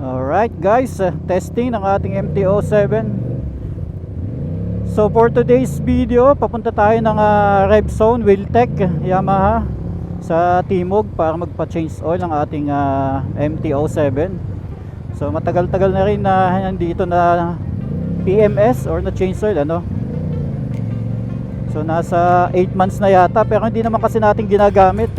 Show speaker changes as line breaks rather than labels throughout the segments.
Alright guys, testing ng ating MT-07. So for today's video, papunta tayo ng Revzone Wheeltech Yamaha sa Timog para magpa-change oil ng ating MT-07. So matagal-tagal na rin na nandito na PMS or na change oil So nasa 8 months na yata, pero hindi naman kasi natin ginagamit.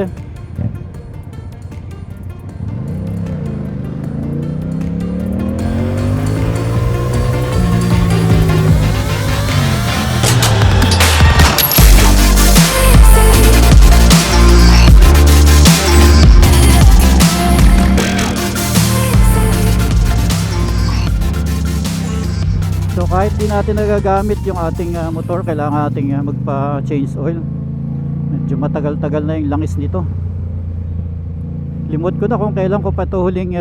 So kahit di natin nagagamit yung ating motor, kailangan nating magpa-change oil. Medyo matagal-tagal na yung langis nito. Limot ko na kung kailan ko pa ito huling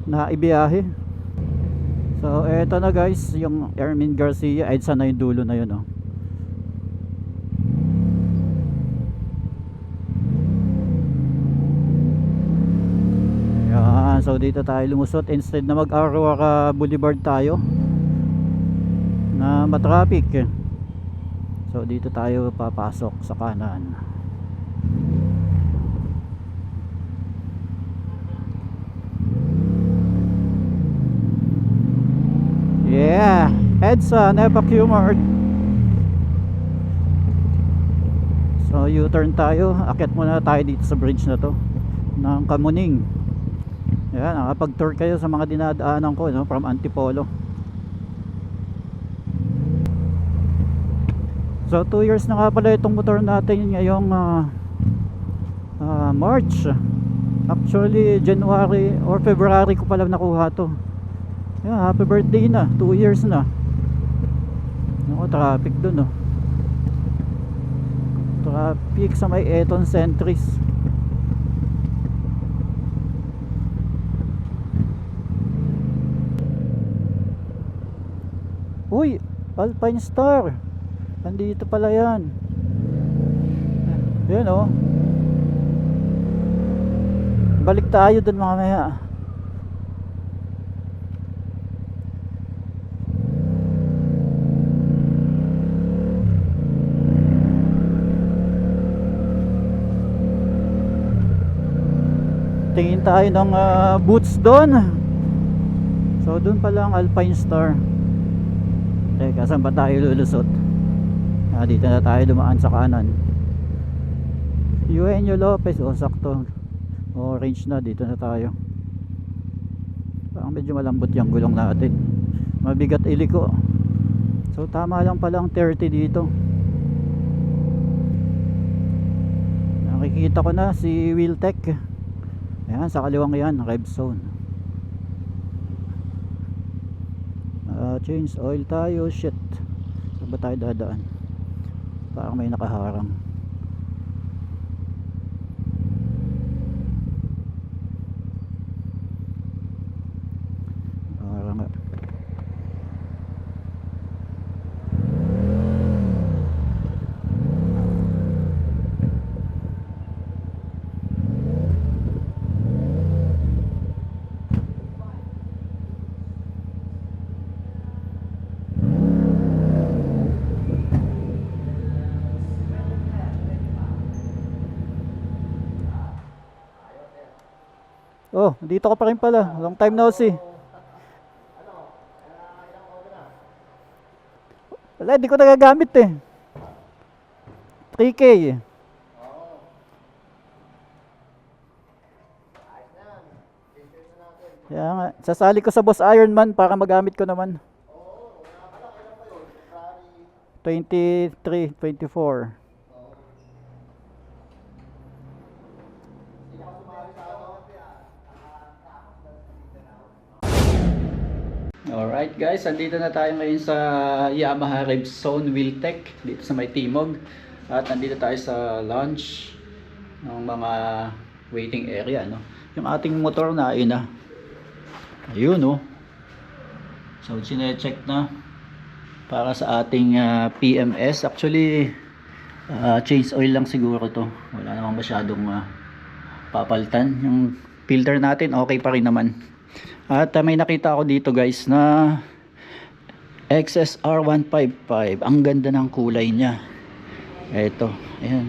na ibiyahe. So eto na guys, yung Ermin Garcia, ay sana yung dulo na yun So dito tayo lumusot instead na mag-Aurora Boulevard tayo na matraffic. So dito tayo papasok sa kanan. Yeah, EDSA Nepa Qmart. So U-turn tayo, akyat muna tayo dito sa bridge na to ng Kamuning. Yan, nakapag-tour kayo sa mga dinadaanan ko from Antipolo. So 2 years na nga pala itong motor natin ngayong March. Actually January or February ko pala nakuha to. Yan, happy birthday na, 2 years na. Ako, traffic dun Traffic sa may Eton Centris. Uy, Alpine Star. Nandito pala yan. Yan Balik tayo dun mamaya. Tingin tayo ng boots doon. So doon pala ang Alpine Star. Teka, saan ba tayo lulusot? Dito na tayo dumaan sa kanan. Eugenio Lopez, sakto. Orange na, dito na tayo. Parang medyo malambot yung gulong natin. Mabigat iliko. So tama lang pala ang 30 dito. Nakikita ko na si Wheeltech. Ayan, sa kaliwang yan, Revzone. Change oil tayo. Shit, saan ba tayo dadaan? Parang may nakaharang. Parang dito ko pa rin pala. Long time no see. Wala, hindi ko nagagamit 3K Kaya nga, sasali ko sa Boss Ironman para magamit ko naman. 23, 24. Alright guys, andito na tayo ngayon sa Yamaha Revzone Wheeltech dito sa may Timog. At andito tayo sa launch ng mga waiting area Yung ating motor na ayun So sine-check na para sa ating PMS. Actually change oil lang siguro to. Wala namang masyadong papalitan. Yung filter natin okay pa rin naman. At may nakita ako dito guys na XSR 155. Ang ganda ng kulay niya. Ito, ayan.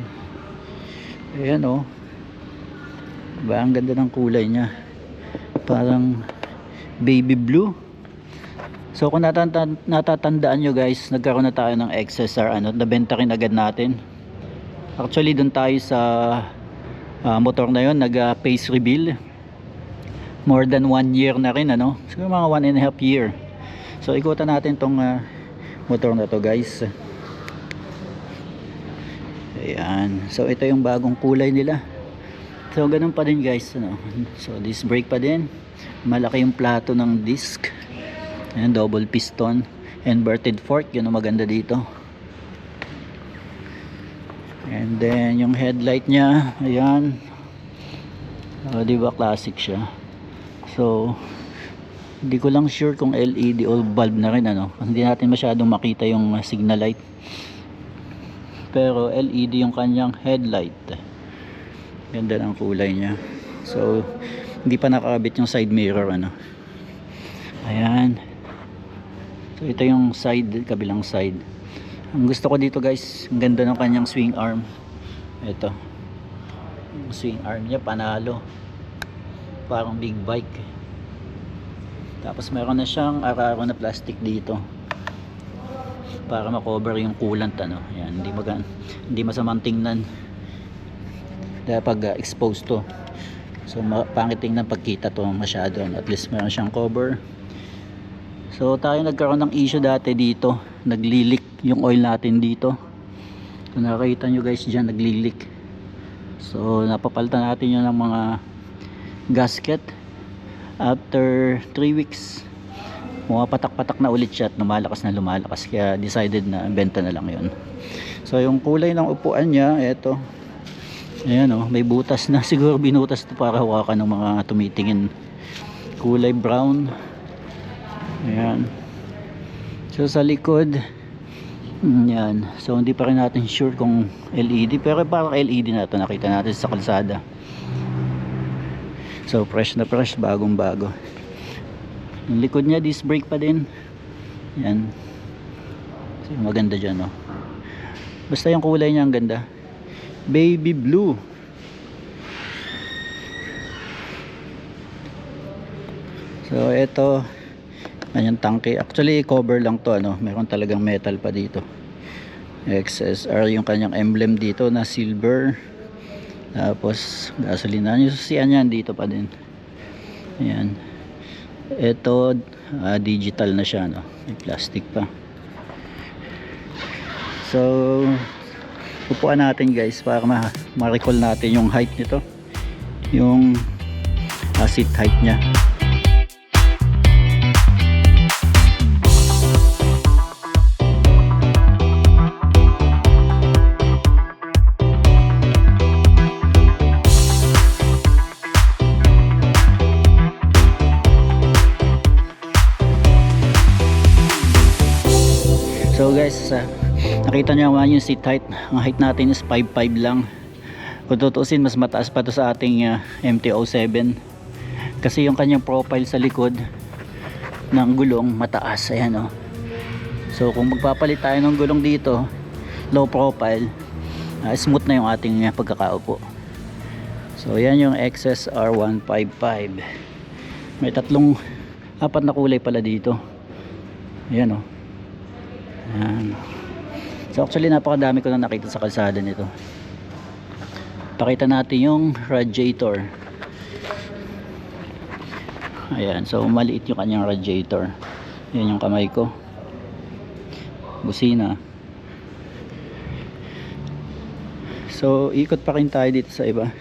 Ayan oh. Diba, ang ganda ng kulay niya. Parang baby blue. So kung natatandaan nyo guys, nagkaroon na tayo ng XSR, nabenta rin agad natin. Actually dun tayo sa motor na yon, nag pace reveal. More than 1 year na rin, siguro mga 1.5 year. So ikutan natin tong motor na to guys. Ayan, so ito yung bagong kulay nila. So ganun pa din guys, so disc brake pa din. Malaki yung plato ng disc. Ayan, double piston, inverted fork, yun ang maganda dito. And then yung headlight niya, ayan. Diba classic siya. So hindi ko lang sure kung LED o bulb na rin, hindi natin masyadong makita yung signal light. Pero LED yung kanyang headlight. Ganda ng kulay niya. So hindi pa nakakabit yung side mirror, ayan. So ito yung side, kabilang side. Ang gusto ko dito guys, ang ganda ng kanyang swing arm. Ito yung swing arm niya, panalo, parang big bike. Tapos meron na siyang araro na plastic dito para makover yung coolant, Ayan, hindi masamang tingnan pag exposed to. So pangit tingnan pagkita to masyado, at least meron siyang cover. So tayo nagkaroon ng issue dati dito, naglilik yung oil natin dito. Kung nakikita nyo guys dyan, naglilik. So napapalitan natin yun ng mga gasket. After 3 weeks patak-patak na ulit siya at lumalakas, kaya decided na benta na lang yun. So yung kulay ng upuan niya, eto, ayan may butas na, siguro binutas ito para hawakan ng mga tumitingin. Kulay brown. Ayan. So sa likod, yan. So hindi pa rin natin sure kung LED, pero parang LED na ito, nakita natin sa kalsada. So fresh na fresh, bagong bago. Yung likod niya disc brake pa din. Yan. So maganda dyan, basta yung kulay niya ang ganda, baby blue. So ito, yung tangke, actually cover lang to, meron talagang metal pa dito. XSR yung kanyang emblem dito na silver. Tapos gasolina, yung susian yan dito pa din. Ayan. Ito digital na siya, may plastic pa. So upuan natin guys para ma-recall natin yung height nito, yung seat height nya. So guys, nakita nyo naman yung seat height. Ang height natin is 5'5" lang. Kung tutusin, mas mataas pa to sa ating MT-07, kasi yung kanyang profile sa likod ng gulong mataas. Ayan, So kung magpapalit tayo ng gulong dito, low profile, smooth na yung ating pagkakaupo. So yan yung XSR 155. May apat na kulay pala dito. Ayan, Ayan. So actually napakadami ko na nakita sa kalsada nito. Pakita natin yung radiator. Ayan, so maliit yung kanyang radiator. Yan yung kamay ko. Busina. So ikot pa rin tayo dito sa iba.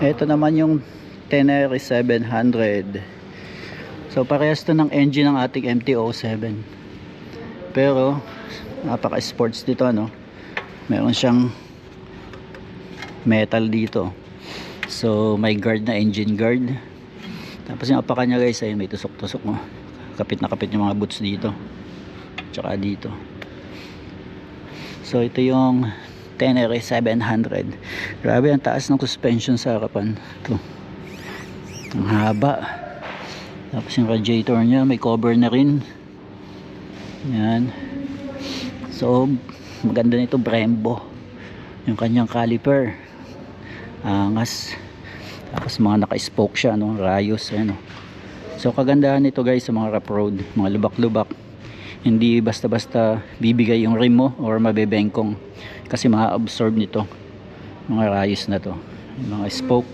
Ito naman yung Tenere 700. So parehas to ng engine ng ating MT-07, pero napaka sports dito, meron siyang metal dito. So may guard na, engine guard. Tapos yung apakan niya guys, ay may tusok-tusok, kapit na kapit yung mga boots dito tsaka dito. So ito yung Tenere 700. Grabe ang taas ng suspension sa harapan. Ito, Ang haba. Tapos yung radiator niya may cover na rin. Yan. So maganda nito, Brembo. Yung kanyang caliper angas. Tapos mga naka-spoke siya, no? Rayos, ano. So kagandahan nito guys sa mga rough road, mga lubak-lubak, hindi basta-basta bibigay yung rim mo or mabebengkong, kasi ma-absorb nito mga rayos na to, mga spoke.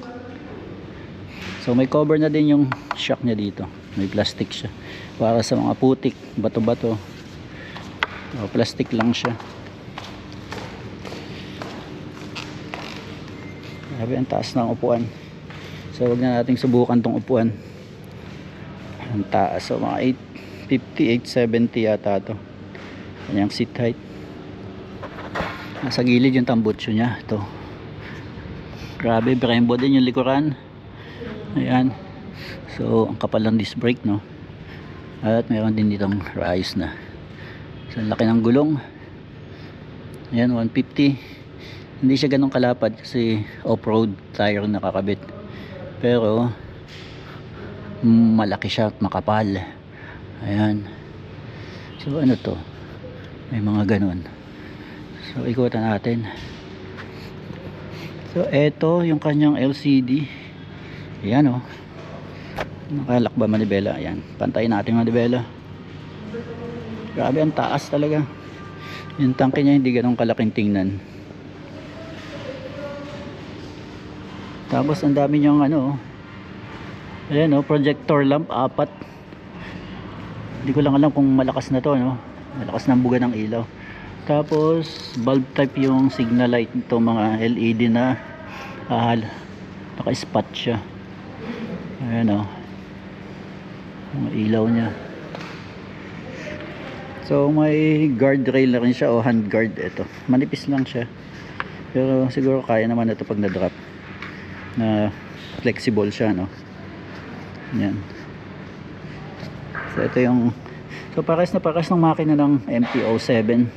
So may cover na din yung shock niya dito, may plastic siya para sa mga putik, bato-bato. O, plastic lang siya. Grabe ang taas ng upuan. So wag na nating subukan tong upuan. Ang taas. So mga 850, 870 yata to. Kanyang seat height. Nasa gilid yung tambutso niya. Ito. Grabe, Brembo din yung likuran. Ayan. So ang kapal ng disc brake, no? At mayroon din ditong rayos na. So ang laki ng gulong. Ayan, 150. Hindi siya ganun kalapad kasi off-road tire nakakabit. Pero malaki siya at makapal. Ayan. So ano to, may mga ganun. So ikutan natin. So eto yung kanyang LCD. Ayan, oh. Nakalakba manibela. Ayan, pantayin natin manibela. Grabe ang taas talaga. Yung tangke niya hindi ganun kalaking tingnan. Tapos ang dami niyang ano, ayan, oh, projector lamp, 4. Hindi ko lang alam kung malakas na to, no? Malakas ng buga ng ilaw. Tapos bulb type yung signal light nito, mga LED na naka-spot siya. Ayan, oh, mga ilaw niya. So may guardrail na rin siya, o hand guard. Ito, manipis lang siya, pero siguro kaya naman ito pag na-drop, na flexible siya, no? Yan. So ito yung, so pares na pares ng makina ng MT-07.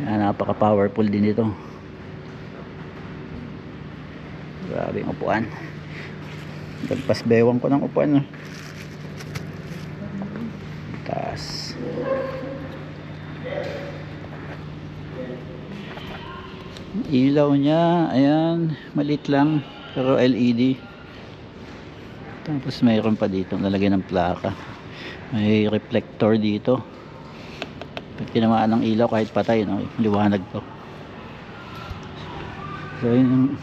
Yan, napaka powerful din ito. Grabe yung upuan. Gagpas bewang ko ng upuan, no? Taas. Ilaw niya, ayan, maliit lang pero LED. Tapos mayroon pa dito nalagay ng plaka, may reflector dito pag tinamaan ng ilaw kahit patay, no? Liwanag to. So yung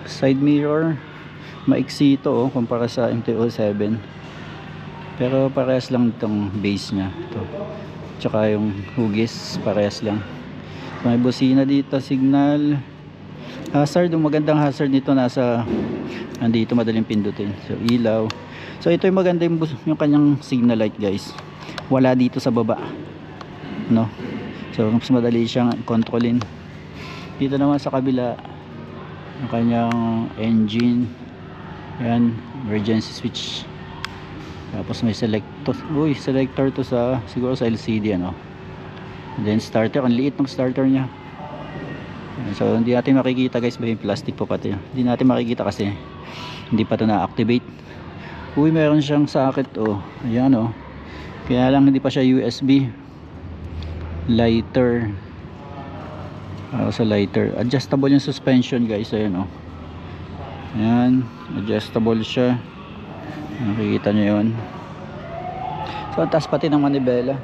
side mirror maiksi ito, oh, kumpara sa MT-07, pero parehas lang itong base nya ito, tsaka yung hugis parehas lang. So, may busina dito, signal, hazard. Yung magandang hazard nito nasa andito, madaling pindutin. So ilaw. So ito yung maganda yung kanyang signal light, guys. Wala dito sa baba, no? So mas madali siyang kontrolin. Dito naman sa kabila yung kanyang engine. Yan, emergency switch. Tapos may selector. Uy, selector to sa, siguro sa LCD, ano. And then starter, ang liit ng starter niya. So hindi natin makikita, guys, ba yung plastic po pati. Hindi natin makikita kasi hindi pa ito na-activate. Uy, meron siyang socket, oh. Ayan, oh. Kaya lang hindi pa siya USB. Lighter. Sa lighter. Adjustable yung suspension, guys. Ayan, oh. Ayan, adjustable siya. Nakikita nyo yun. So ang taas pati ng manibela.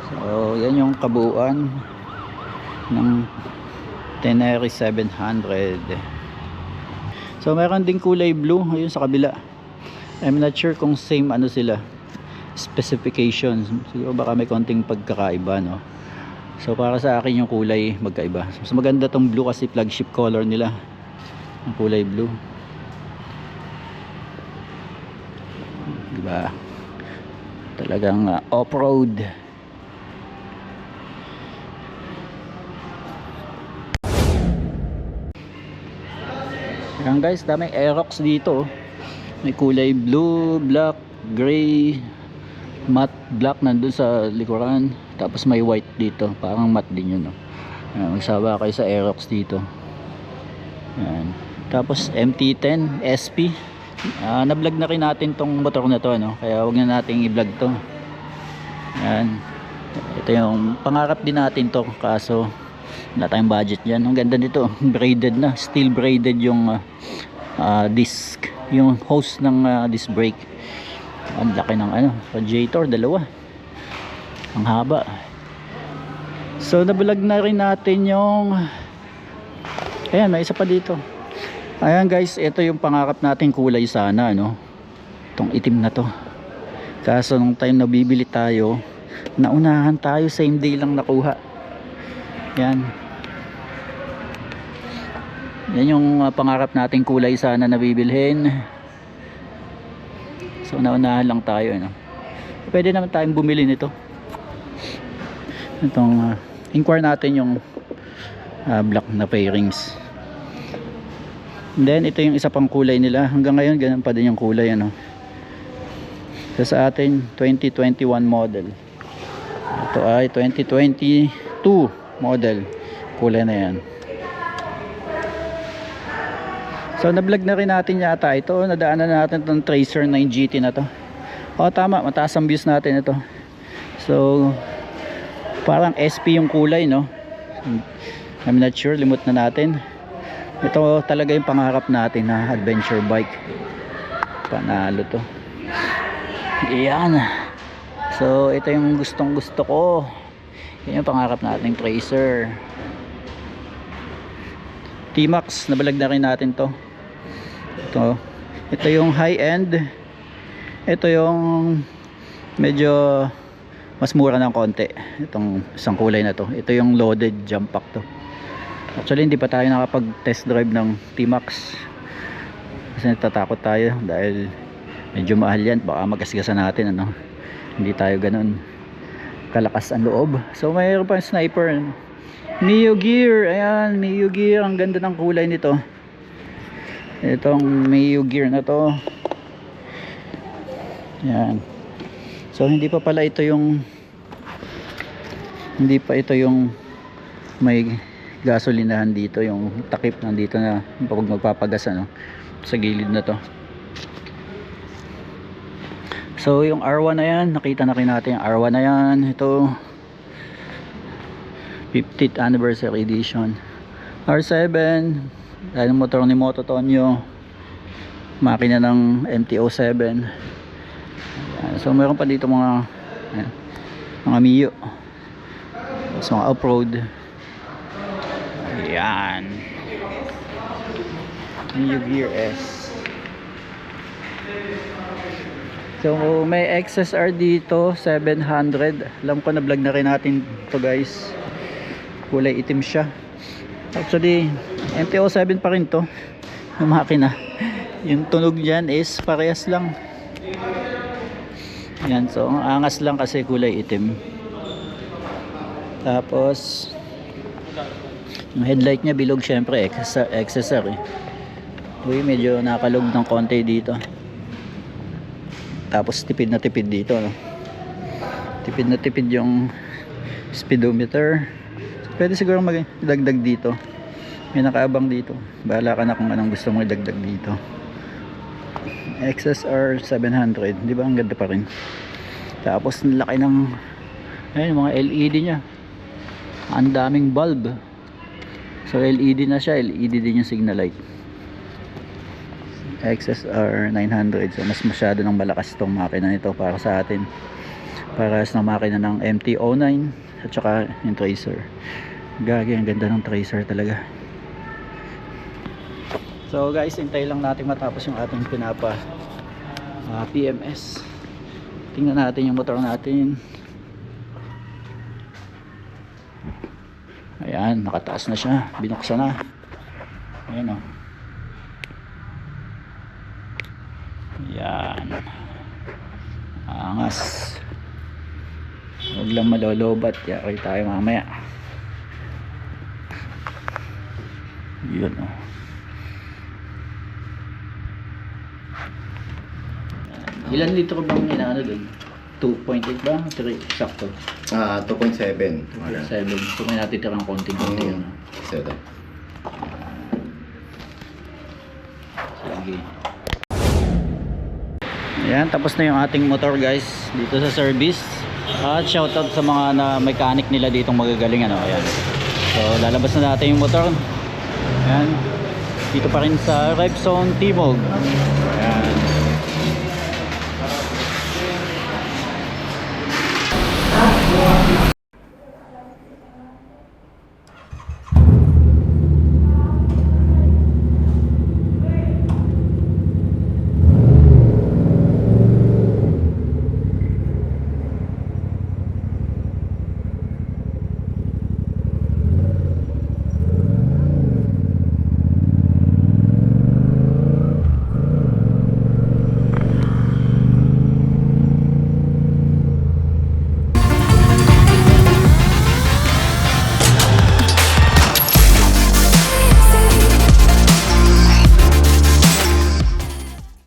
So yan yung kabuuan ng Tenere 700. So meron ding kulay blue ayun sa kabila. I'm not sure kung same ano sila, specifications. Siguro baka may konting pagkakaiba, no? So para sa akin yung kulay magkaiba. So maganda tong blue kasi flagship color nila, ang kulay blue, diba? Talagang off-road. Ayan, guys, daming Aerox dito. May kulay blue, black, gray, matte black nandun sa likuran. Tapos may white dito, parang matte din yun, no? Ayan, magsaba kayo sa Aerox dito. Yan. Tapos MT-10 SP. Na-vlog na rin natin tong motor na to, ano? Kaya wag na nating i-vlog to. Yan. Ito yung pangarap din natin to, kaso wala tayong budget dyan. Ang ganda nito, braided na, steel braided yung disc, yung hose ng disc brake. Ang laki ng radiator, dalawa, ang haba. So nabulag na rin natin yung, ayan, may isa pa dito. Ayan guys, ito yung pangarap natin kulay sana, itong itim na to. Kaso nung time na bibili tayo, naunahan tayo, same day lang nakuha. Yan yung pangarap nating kulay sana na bibilhin. So naunahan lang tayo, pwede naman tayong bumili nito. Itong inquire natin yung black na fairings. And then ito yung isa pang kulay nila. Hanggang ngayon ganun pa din yung kulay, So, sa atin 2021 model. Ito ay 2022 model. Kulay na yan. So na-vlog na rin natin yata ito. Nadaanan na natin itong Tracer 9 GT na to. Tama, mataas ang views natin ito. So parang SP yung kulay, I'm not sure, limot na natin. Ito talaga yung pangarap natin na adventure bike. Panalo to. Iyan. So ito yung gustong gusto ko. Yan yung pangarap nating Tracer. T-Max, nabalag na rin natin to. Ito yung high end. Ito yung medyo mas mura ng konti. Itong isang kulay na to. Ito yung loaded jump pack to. Actually hindi pa tayo nakapag test drive ng T-Max kasi natatakot tayo dahil medyo mahal yan, baka magasgasan natin, hindi tayo ganun kalakas ang loob. So mayroon pa yung sniper, Neo Gear. Ayan, Neo Gear, ang ganda ng kulay nito. Itong Neo Gear na to. Ayan. So hindi pa ito yung may gasolinahan dito, yung takip nandito na pag magpapagas, sa gilid na to. So yung R1 na yan, nakita na rin natin yung R1 na yan. Ito 50th anniversary edition. R7, dahil motor ni Moto Tonyo, makina ng MT-07. So meron pa dito mga Mio, so mga off-road. Ayan, Neo Gear S. So may XSR dito 700. Alam ko na vlog na rin natin to guys. Kulay itim siya. Actually MT-07 pa rin to yung makina. Yung tunog dyan is parehas lang. Yan, so ang angas lang kasi kulay itim. Tapos yung headlight niya bilog, syempre XSR Uy, medyo nakalog ng konti dito. Tapos tipid na tipid dito, tipid na tipid yung speedometer. Pwede siguro magdagdag dito. May nakaabang dito. Bahala ka na kung anong gusto mong idagdag dito. XSR 700, di ba ang ganda pa rin. Tapos laki ng ayun, mga LED nya. Ang daming bulb. So LED na siya, LED din yung signal light. XSR 900. So mas masyado ng malakas itong makina nito para sa atin. Para sa makina ng MT-09 at saka yung Tracer. Gagi, ang ganda ng Tracer talaga. So guys, hintay lang natin matapos yung ating PMS. Tingnan natin yung motor natin. Ayan, nakataas na siya, binuksan na. Ayan, Ayan, angas. Huwag lang malolobat, yari tayo mamaya. Yun, Ilan litro bang inaano dun? 2.8 ba? 3, sakto.
2.7.
2.7. So may natitirang konting-konti.
So ito.
Sige. Ayan, tapos na yung ating motor guys dito sa service. At shoutout sa mga na mechanic nila ditong magagaling ano. Ayan. So lalabas na natin yung motor. Ayan. Dito pa rin sa Revzone Timog. Ayan.